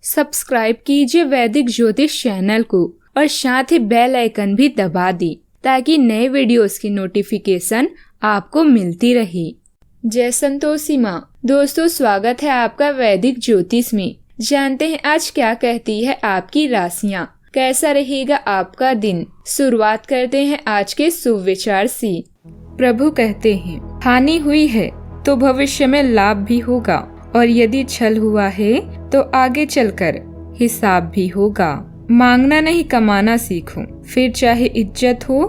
Subscribe कीजिए वैदिक ज्योतिष चैनल को और साथ ही बेल आइकन भी दबा दी ताकि नए वीडियोस की नोटिफिकेशन आपको मिलती रहे। जय संतोषी माँ। दोस्तों, स्वागत है आपका वैदिक ज्योतिष में। जानते हैं आज क्या कहती है आपकी राशियाँ, कैसा रहेगा आपका दिन। शुरुआत करते हैं आज के शुभ विचार से। प्रभु कहते हैं, हानि हुई है तो भविष्य में लाभ भी होगा और यदि छल हुआ है तो आगे चलकर हिसाब भी होगा। मांगना नहीं कमाना सीखो, फिर चाहे इज्जत हो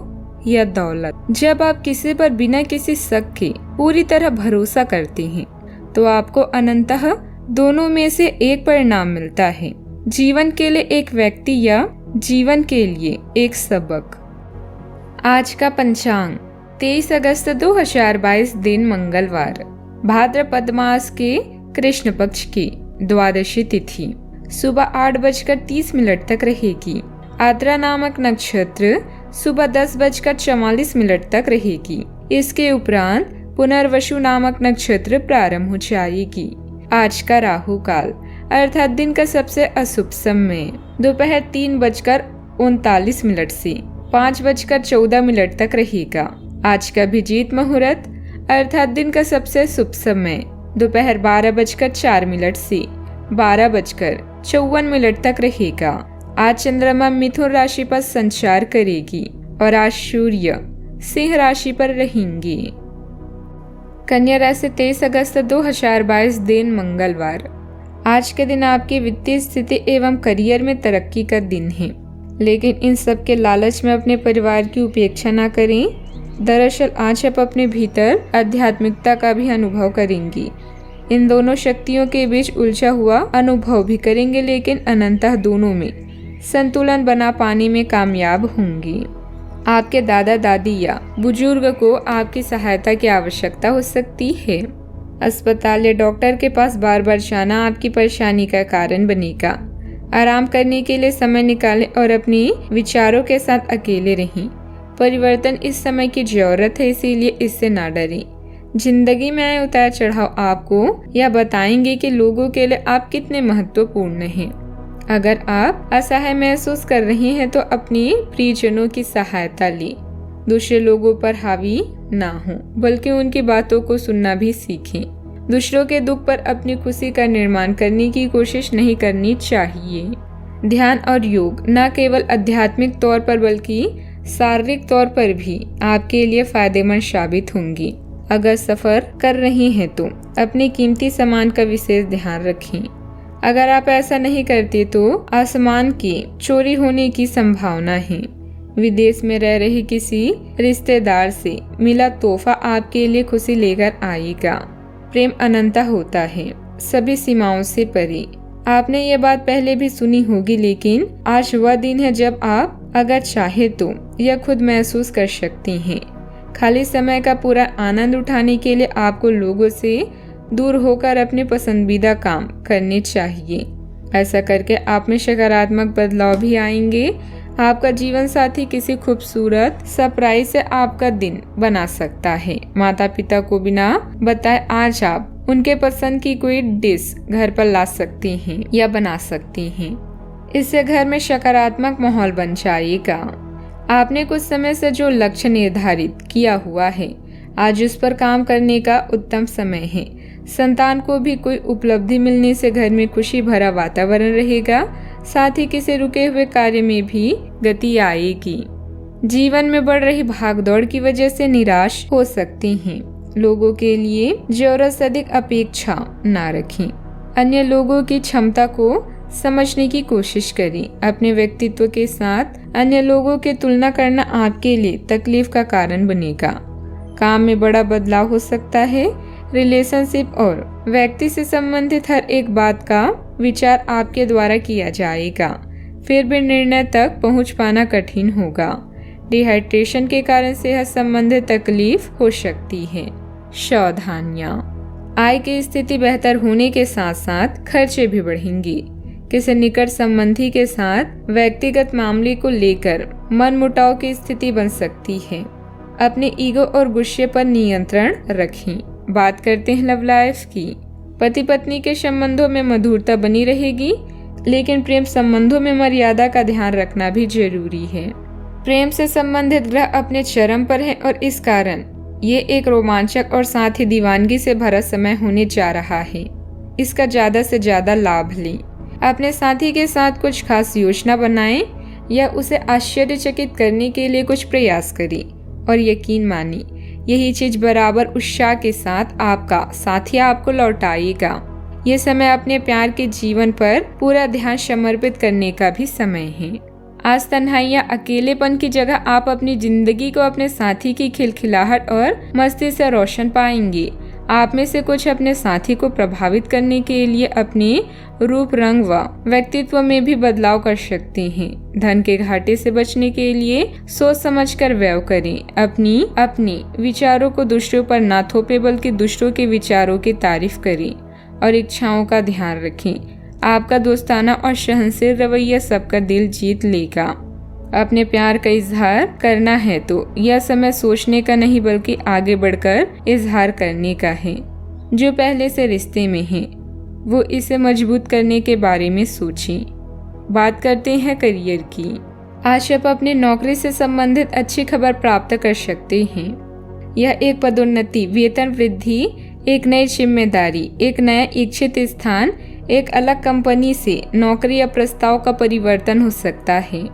या दौलत। जब आप किसी पर बिना किसी शक के पूरी तरह भरोसा करते हैं तो आपको अनंतः दोनों में से एक परिणाम मिलता है, जीवन के लिए एक व्यक्ति या जीवन के लिए एक सबक। आज का पंचांग 23 अगस्त 2022 दिन मंगलवार, भाद्रपद मास के कृष्ण पक्ष की द्वादशी तिथि सुबह 8:30 तक रहेगी। आद्रा नामक नक्षत्र सुबह 10:44 तक रहेगी। इसके उपरांत पुनर्वसु नामक नक्षत्र प्रारंभ हो जाएगी। आज का राहु काल अर्थात दिन का सबसे अशुभ समय दोपहर 3:39 से 5:14 तक रहेगा। आज का अभिजीत मुहूर्त अर्थात दिन का सबसे शुभ समय दोपहर 12:04 से 12:54 तक रहेगा। आज चंद्रमा मिथुन राशि पर संचार करेगी और आज सूर्य सिंह राशि पर रहेंगे। कन्या राशि 23 अगस्त 2022 दिन मंगलवार। आज के दिन आपकी वित्तीय स्थिति एवं करियर में तरक्की का दिन है, लेकिन इन सब के लालच में अपने परिवार की उपेक्षा न करें। दरअसल आज आप अपने भीतर आध्यात्मिकता का भी अनुभव करेंगी। इन दोनों शक्तियों के बीच उलझा हुआ अनुभव भी करेंगे, लेकिन अनंतः दोनों में संतुलन बना पाने में कामयाब होंगी। आपके दादा दादी या बुजुर्ग को आपकी सहायता की आवश्यकता हो सकती है। अस्पताल या डॉक्टर के पास बार बार जाना आपकी परेशानी का कारण बनेगा। आराम करने के लिए समय निकालें और अपने विचारों के साथ अकेले रहें। परिवर्तन इस समय की जरूरत है, इसीलिए इससे ना डरें। जिंदगी में आए उतार चढ़ाव आपको यह बताएंगे कि लोगों के लिए आप कितने महत्वपूर्ण हैं। अगर आप असहाय महसूस कर रहे हैं तो अपने प्रियजनों की सहायता लें। दूसरे लोगों पर हावी ना हो, बल्कि उनकी बातों को सुनना भी सीखें। दूसरों के दुख पर अपनी खुशी का निर्माण करने की कोशिश नहीं करनी चाहिए। ध्यान और योग न केवल आध्यात्मिक तौर पर बल्कि शारीरिक तौर पर भी आपके लिए फायदेमंद साबित होंगी। अगर सफर कर रहे हैं तो अपने कीमती सामान का विशेष ध्यान रखें। अगर आप ऐसा नहीं करते तो आसमान की चोरी होने की संभावना है। विदेश में रह रहे किसी रिश्तेदार से मिला तोहफा आपके लिए खुशी लेकर आएगा। प्रेम अनंता होता है, सभी सीमाओं से परे। आपने ये बात पहले भी सुनी होगी, लेकिन आज वह दिन है जब आप अगर चाहे तो यह खुद महसूस कर सकते हैं। खाली समय का पूरा आनंद उठाने के लिए आपको लोगों से दूर होकर अपने पसंदीदा काम करने चाहिए। ऐसा करके आप में सकारात्मक बदलाव भी आएंगे। आपका जीवन साथी किसी खूबसूरत सरप्राइज से आपका दिन बना सकता है। माता पिता को बिना बताए आज आप उनके पसंद की कोई डिश घर पर ला सकते हैं या बना सकते हैं। इससे घर में सकारात्मक माहौल बन जाएगा। आपने कुछ समय से जो लक्ष्य निर्धारित किया हुआ है, आज उस पर काम करने का उत्तम समय है। संतान को भी कोई उपलब्धि मिलने से घर में खुशी भरा वातावरण रहेगा। साथ ही किसी रुके हुए कार्य में भी गति आएगी। जीवन में बढ़ रही भागदौड़ की वजह से निराश हो सकती हैं। लोगों के लिए जरूरत से अधिक अपेक्षा ना रखें। अन्य लोगों की क्षमता को समझने की कोशिश करें। अपने व्यक्तित्व के साथ अन्य लोगों की तुलना करना आपके लिए तकलीफ का कारण बनेगा। काम में बड़ा बदलाव हो सकता है। रिलेशनशिप और व्यक्ति से संबंधित हर एक बात का विचार आपके द्वारा किया जाएगा, फिर भी निर्णय तक पहुंच पाना कठिन होगा। डिहाइड्रेशन के कारण सेहत संबंधी तकलीफ हो सकती है। सावधानियां। आय की स्थिति बेहतर होने के साथ साथ खर्चे भी बढ़ेंगे। किसी निकट संबंधी के साथ व्यक्तिगत मामले को लेकर मनमुटाव की स्थिति बन सकती है। अपने ईगो और गुस्से पर नियंत्रण रखें। बात करते हैं लव लाइफ की। पति पत्नी के संबंधों में मधुरता बनी रहेगी। लेकिन प्रेम संबंधों में मर्यादा का ध्यान रखना भी जरूरी है। प्रेम से संबंधित ग्रह अपने चरम पर है और इस कारण ये एक रोमांचक और साथ ही दीवानगी से भरा समय होने जा रहा है। इसका ज्यादा से ज्यादा लाभ लें। अपने साथी के साथ कुछ खास योजना बनाएं या उसे आश्चर्यचकित करने के लिए कुछ प्रयास करें और यकीन मानिए यही चीज बराबर उत्साह के साथ आपका साथी आपको लौटाएगा। ये समय अपने प्यार के जीवन पर पूरा ध्यान समर्पित करने का भी समय है। आज तन्हाई या अकेलेपन की जगह आप अपनी जिंदगी को अपने साथी की खिलखिलाहट और मस्ती से रोशन पाएंगे। आप में से कुछ अपने साथी को प्रभावित करने के लिए अपने रूप, रंग व व्यक्तित्व में भी बदलाव कर सकते हैं। धन के घाटे से बचने के लिए सोच समझकर व्यय करें। अपनी विचारों को दूसरों पर ना थोपे बल्कि दूसरों के विचारों की तारीफ करें और इच्छाओं का ध्यान रखें। आपका दोस्ताना और सहनशील रवैया सबका दिल जीत लेगा। अपने प्यार का इजहार करना है तो यह समय सोचने का नहीं बल्कि आगे बढ़कर इजहार करने का है। जो पहले से रिश्ते में है वो इसे मजबूत करने के बारे में सोचें। बात करते हैं करियर की। आज आप अपनी नौकरी से संबंधित अच्छी खबर प्राप्त कर सकते हैं। यह एक पदोन्नति, वेतन वृद्धि, एक नई जिम्मेदारी, एक नया इच्छित स्थान, एक अलग कंपनी से नौकरी या प्रस्ताव का परिवर्तन हो सकता है।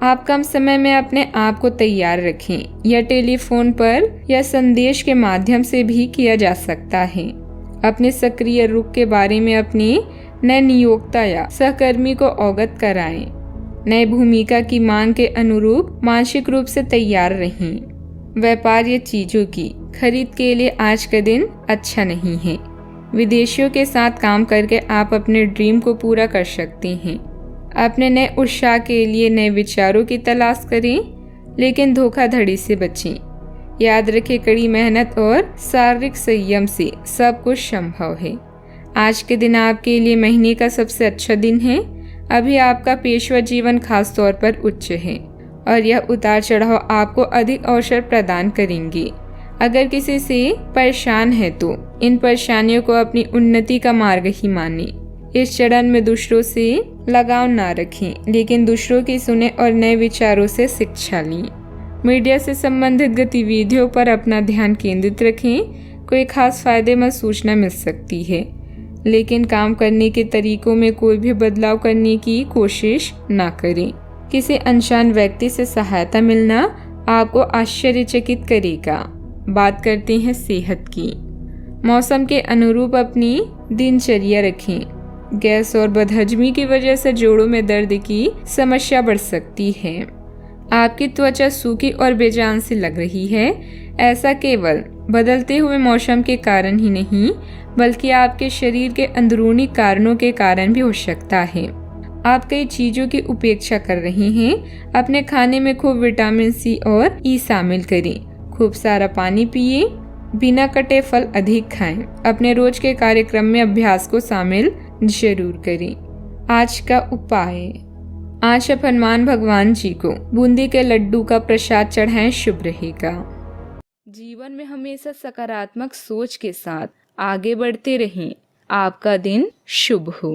आप कम समय में अपने आप को तैयार रखें। यह टेलीफोन पर या संदेश के माध्यम से भी किया जा सकता है। अपने सक्रिय रुख के बारे में अपने नए नियोक्ता या सहकर्मी को अवगत कराएं। नई भूमिका की मांग के अनुरूप मानसिक रूप से तैयार रहें। व्यापार या चीजों की खरीद के लिए आज का दिन अच्छा नहीं है। विदेशियों के साथ काम करके आप अपने ड्रीम को पूरा कर सकते हैं। अपने नए उत्साह के लिए नए विचारों की तलाश करें, लेकिन धोखाधड़ी से बचें। याद रखें, कड़ी मेहनत और शारीरिक संयम से सब कुछ संभव है। आज के दिन आपके लिए महीने का सबसे अच्छा दिन है। अभी आपका पेशवा जीवन खास तौर पर उच्च है और यह उतार चढ़ाव आपको अधिक अवसर प्रदान करेंगे। अगर किसी से परेशान है तो इन परेशानियों को अपनी उन्नति का मार्ग ही माने। इस चरण में दूसरों से लगाव ना रखें, लेकिन दूसरों की सुने और नए विचारों से शिक्षा लें। मीडिया से संबंधित गतिविधियों पर अपना ध्यान केंद्रित रखें। कोई खास फायदेमंद सूचना मिल सकती है, लेकिन काम करने के तरीकों में कोई भी बदलाव करने की कोशिश ना करें। किसी अनजान व्यक्ति से सहायता मिलना आपको आश्चर्यचकित करेगा। बात करते हैं सेहत की। मौसम के अनुरूप अपनी दिनचर्या रखें। गैस और बदहजमी की वजह से जोड़ों में दर्द की समस्या बढ़ सकती है। आपकी त्वचा सूखी और बेजान सी लग रही है। ऐसा केवल बदलते हुए मौसम के कारण ही नहीं, बल्कि आपके शरीर के अंदरूनी कारणों के कारण भी हो सकता है। आप कई चीजों की उपेक्षा कर रहे हैं। अपने खाने में खूब विटामिन सी और ई शामिल करें। खूब सारा पानी पिए। बिना कटे फल अधिक खाएं। अपने रोज के कार्यक्रम में अभ्यास को शामिल जरूर करें। आज का उपाय, आज आप हनुमान भगवान जी को बूंदी के लड्डू का प्रसाद चढ़ाएं, शुभ रहेगा। जीवन में हमेशा सकारात्मक सोच के साथ आगे बढ़ते रहें। आपका दिन शुभ हो।